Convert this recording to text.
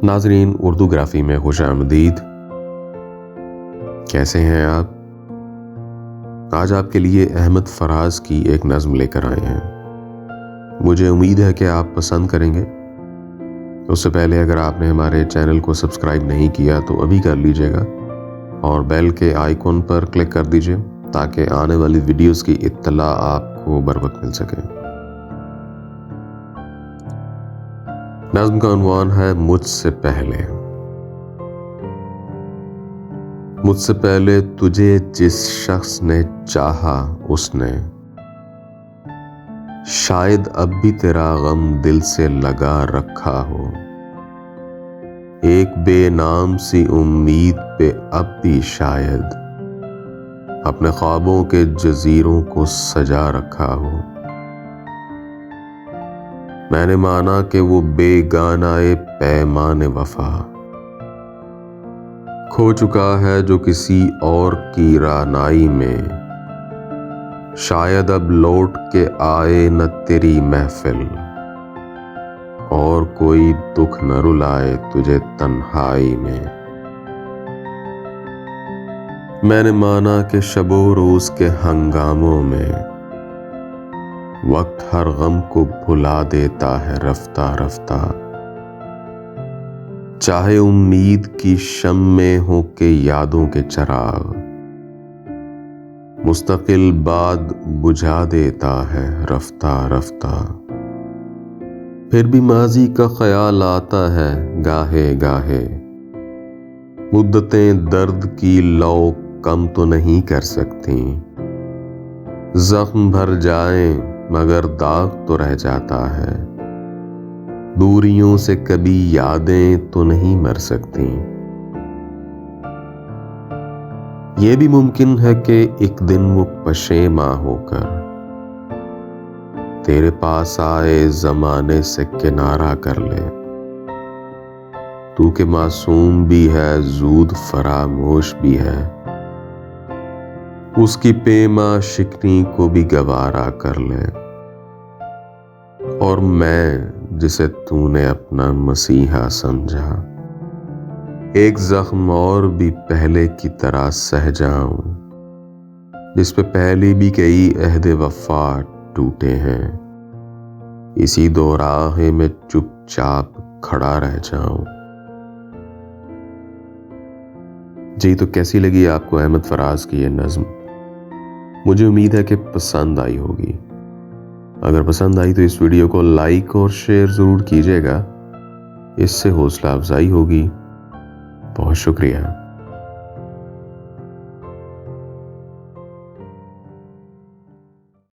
ناظرین، اردو گرافی میں خوش آمدید۔ کیسے ہیں آپ؟ آج آپ کے لیے احمد فراز کی ایک نظم لے کر آئے ہیں۔ مجھے امید ہے کہ آپ پسند کریں گے۔ اس سے پہلے اگر آپ نے ہمارے چینل کو سبسکرائب نہیں کیا تو ابھی کر لیجئے گا اور بیل کے آئیکن پر کلک کر دیجئے تاکہ آنے والی ویڈیوز کی اطلاع آپ کو بر وقت مل سکے۔ نظم کا عنوان ہے مجھ سے پہلے۔ مجھ سے پہلے تجھے جس شخص نے چاہا اس نے شاید اب بھی تیرا غم دل سے لگا رکھا ہو۔ ایک بے نام سی امید پہ اب بھی شاید اپنے خوابوں کے جزیروں کو سجا رکھا ہو۔ میں نے مانا کہ وہ بیگانہ پیمان وفا کھو چکا ہے جو کسی اور کی رعنائی میں، شاید اب لوٹ کے آئے نہ تیری محفل اور کوئی دکھ نہ رلائے تجھے تنہائی میں۔ میں نے مانا کہ شب و روز کے ہنگاموں میں وقت ہر غم کو بھلا دیتا ہے رفتہ رفتہ، چاہے امید کی شمع ہو کے یادوں کے چراغ مستقل بعد بجھا دیتا ہے رفتہ رفتہ۔ پھر بھی ماضی کا خیال آتا ہے گاہے گاہے، مدتیں درد کی لو کم تو نہیں کر سکتی، زخم بھر جائیں مگر داغ تو رہ جاتا ہے، دوریوں سے کبھی یادیں تو نہیں مر سکتی۔ یہ بھی ممکن ہے کہ ایک دن وہ پشیماں ہو کر تیرے پاس آئے زمانے سے کنارہ کر لے، تو کہ معصوم بھی ہے زود فراموش بھی ہے، اس کی پیما شکنی کو بھی گوارا کر لے، اور میں جسے تو نے اپنا مسیحا سمجھا ایک زخم اور بھی پہلے کی طرح سہ جاؤں، جس پہ پہلے بھی کئی عہد وفا ٹوٹے ہیں، اسی دو راہے میں چپ چاپ کھڑا رہ جاؤں۔ جی تو کیسی لگی آپ کو احمد فراز کی یہ نظم؟ مجھے امید ہے کہ پسند آئی ہوگی۔ اگر پسند آئی تو اس ویڈیو کو لائک اور شیئر ضرور کیجیے گا، اس سے حوصلہ افزائی ہوگی۔ بہت شکریہ۔